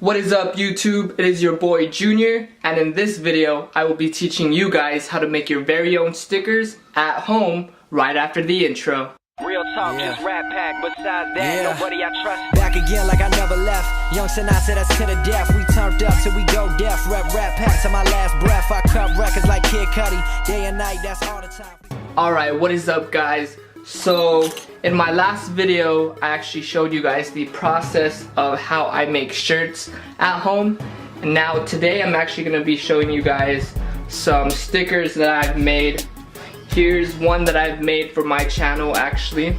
What is up, YouTube? It is your boy Junior, and in this video I will be teaching you guys how to make your very own stickers at home right after the intro. Real talk, just rap pack, besides that, nobody I trust. Back again like I never left. Young Sinai said that's to the death. We turned up till we go deaf. Rap pack to my last breath. I cut records like Kid Cudi. Day and night, that's all the time. Alright, what is up, guys? So, in my last video, I actually showed you guys the process of how I make shirts at home. And now today I'm actually going to be showing you guys some stickers that I've made. Here's one that I've made for my channel actually.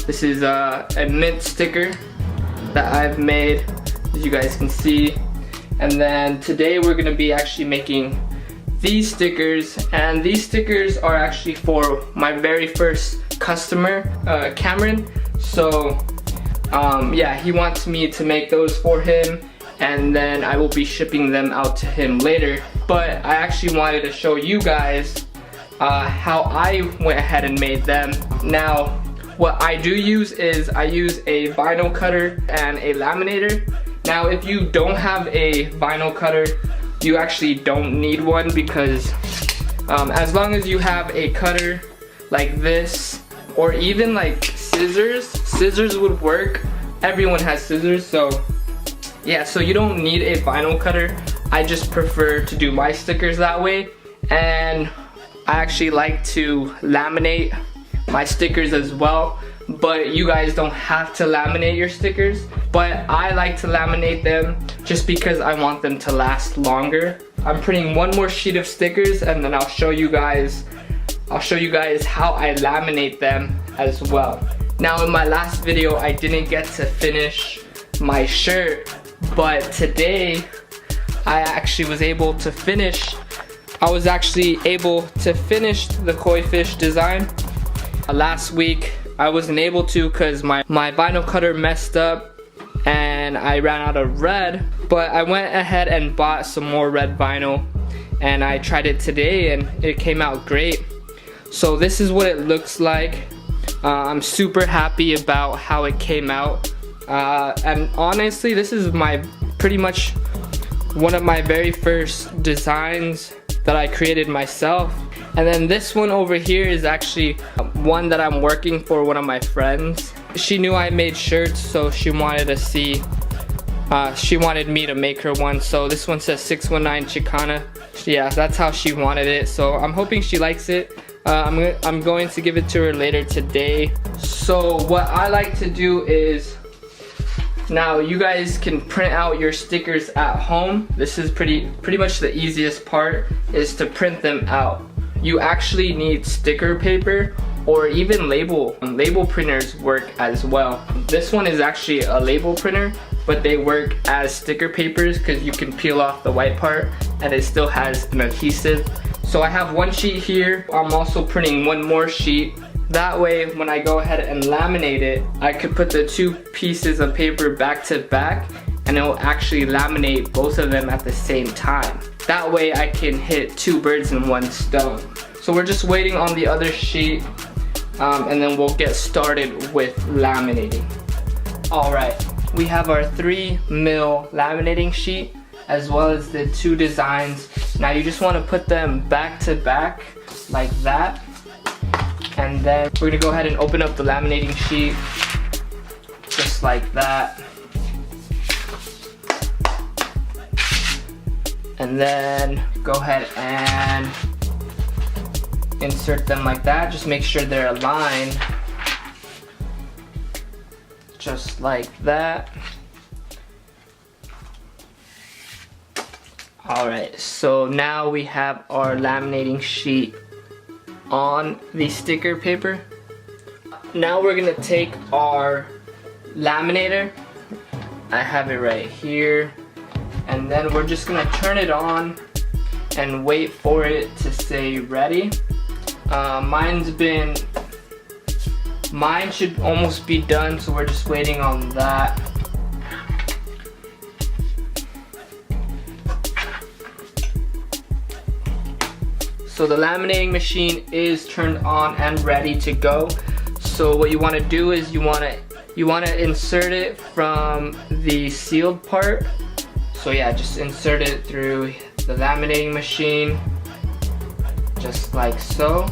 This is a mint sticker that I've made, as you guys can see. And then today we're going to be actually making these stickers, and these stickers are actually for my very first customer, Cameron. So yeah, he wants me to make those for him, and then I will be shipping them out to him later. But I actually wanted to show you guys how I went ahead and made them. Now, what I do use is I use a vinyl cutter and a laminator. Now, if you don't have a vinyl cutter, you actually don't need one, because as long as you have a cutter like this, or even like scissors would work. Everyone has scissors, so yeah, so you don't need a vinyl cutter. I just prefer to do my stickers that way, and I actually like to laminate my stickers as well, but you guys don't have to laminate your stickers. But I like to laminate them just because I want them to last longer. I'm printing one more sheet of stickers, and then I'll show you guys how I laminate them as well. Now, in my last video I didn't get to finish my shirt, but today I actually was able to finish. I was actually able to finish the koi fish design. Last week I wasn't able to because my vinyl cutter messed up and I ran out of red, but I went ahead and bought some more red vinyl, and I tried it today and it came out great. So this is what it looks like. I'm super happy about how it came out, and honestly this is pretty much one of my very first designs that I created myself. And then this one over here is actually one that I'm working for one of my friends. She knew I made shirts, so she wanted to see, she wanted me to make her one. So this one says 619 Chicana. Yeah, that's how she wanted it, so I'm hoping she likes it. I'm going to give it to her later today. So what I like to do is, now you guys can print out your stickers at home. This is pretty much the easiest part, is to print them out. You actually need sticker paper, or even label printers work as well. This one is actually a label printer, but they work as sticker papers because you can peel off the white part and it still has an adhesive. So I have one sheet here. I'm also printing one more sheet. That way, when I go ahead and laminate it, I could put the two pieces of paper back to back, and it will actually laminate both of them at the same time. That way I can hit two birds in one stone. So we're just waiting on the other sheet, and then we'll get started with laminating. Alright, we have our 3mm laminating sheet, as well as the two designs. Now you just want to put them back to back like that. And then we're gonna go ahead and open up the laminating sheet just like that. And then go ahead and insert them like that. Just make sure they're aligned just like that. Alright, so now we have our laminating sheet on the sticker paper. Now we're gonna take our laminator. I have it right here, and then we're just gonna turn it on and wait for it to say ready. Mine should almost be done, so we're just waiting on that. So the laminating machine is turned on and ready to go. So what you want to do is you want to insert it from the sealed part So yeah, just insert it through the laminating machine, just like so.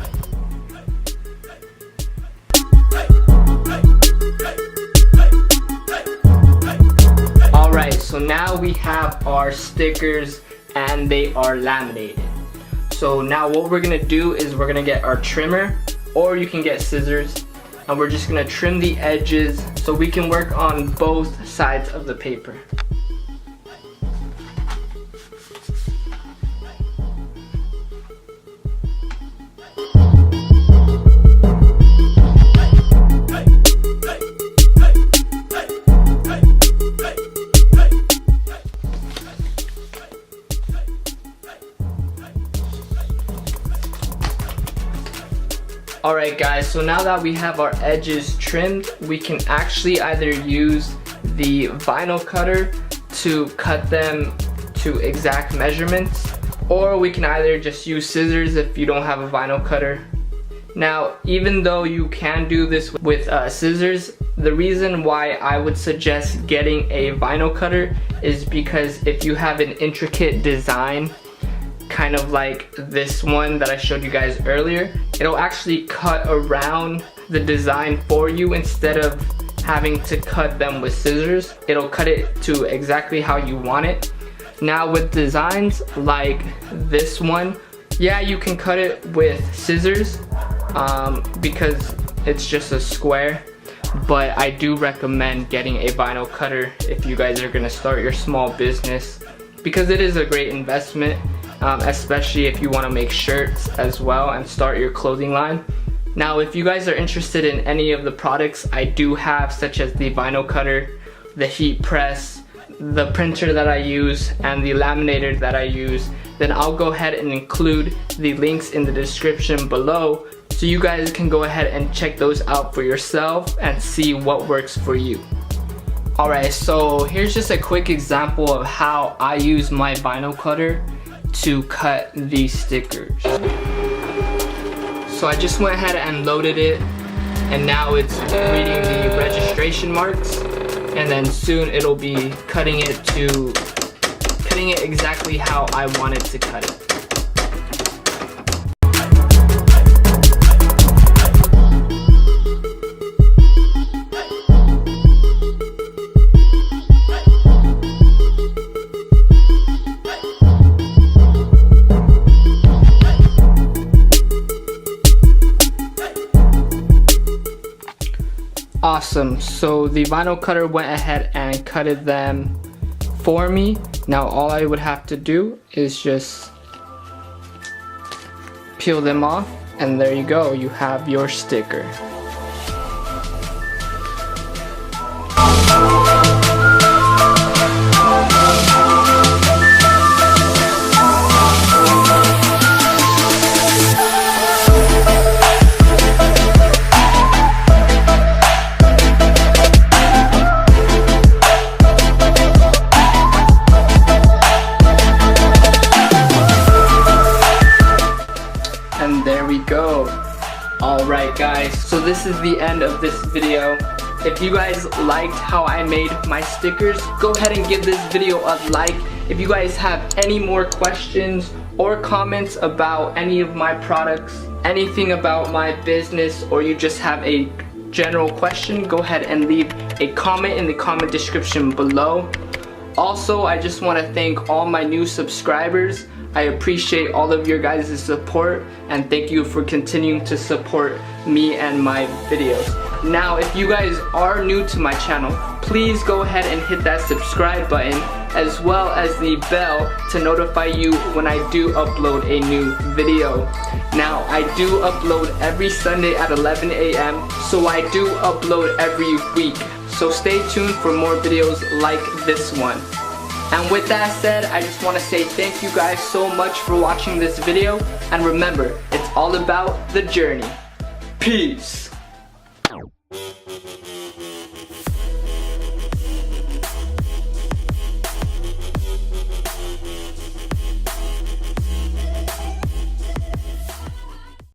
Alright, so now we have our stickers and they are laminated. So now what we're gonna do is we're gonna get our trimmer, or you can get scissors, and we're just gonna trim the edges so we can work on both sides of the paper. Alright guys, so now that we have our edges trimmed, we can actually either use the vinyl cutter to cut them to exact measurements, or we can either just use scissors if you don't have a vinyl cutter. Now, even though you can do this with scissors, the reason why I would suggest getting a vinyl cutter is because if you have an intricate design, kind of like this one that I showed you guys earlier, it'll actually cut around the design for you instead of having to cut them with scissors. It'll cut it to exactly how you want it. Now with designs like this one, yeah, you can cut it with scissors because it's just a square, but I do recommend getting a vinyl cutter if you guys are gonna start your small business, because it is a great investment. Especially if you want to make shirts as well and start your clothing line. Now if you guys are interested in any of the products I do have, such as the vinyl cutter, the heat press, the printer that I use, and the laminator that I use, then I'll go ahead and include the links in the description below so you guys can go ahead and check those out for yourself and see what works for you. Alright, so here's just a quick example of how I use my vinyl cutter to cut these stickers. So I just went ahead and loaded it, and now it's reading the registration marks, and then soon it'll be cutting it exactly how I want it to cut it. Awesome, so the vinyl cutter went ahead and cutted them for me. Now all I would have to do is just peel them off, and there you go, you have your sticker. And there we go. Alright guys, so this is the end of this video. If you guys liked how I made my stickers, go ahead and give this video a like. If you guys have any more questions or comments about any of my products, anything about my business, or you just have a general question, go ahead and leave a comment in the comment description below. Also, I just want to thank all my new subscribers. I appreciate all of your guys' support, and thank you for continuing to support me and my videos. Now, if you guys are new to my channel, please go ahead and hit that subscribe button, as well as the bell to notify you when I do upload a new video. Now, I do upload every Sunday at 11 a.m., so I do upload every week. So stay tuned for more videos like this one. And with that said, I just want to say thank you guys so much for watching this video, and remember, it's all about the journey. Peace!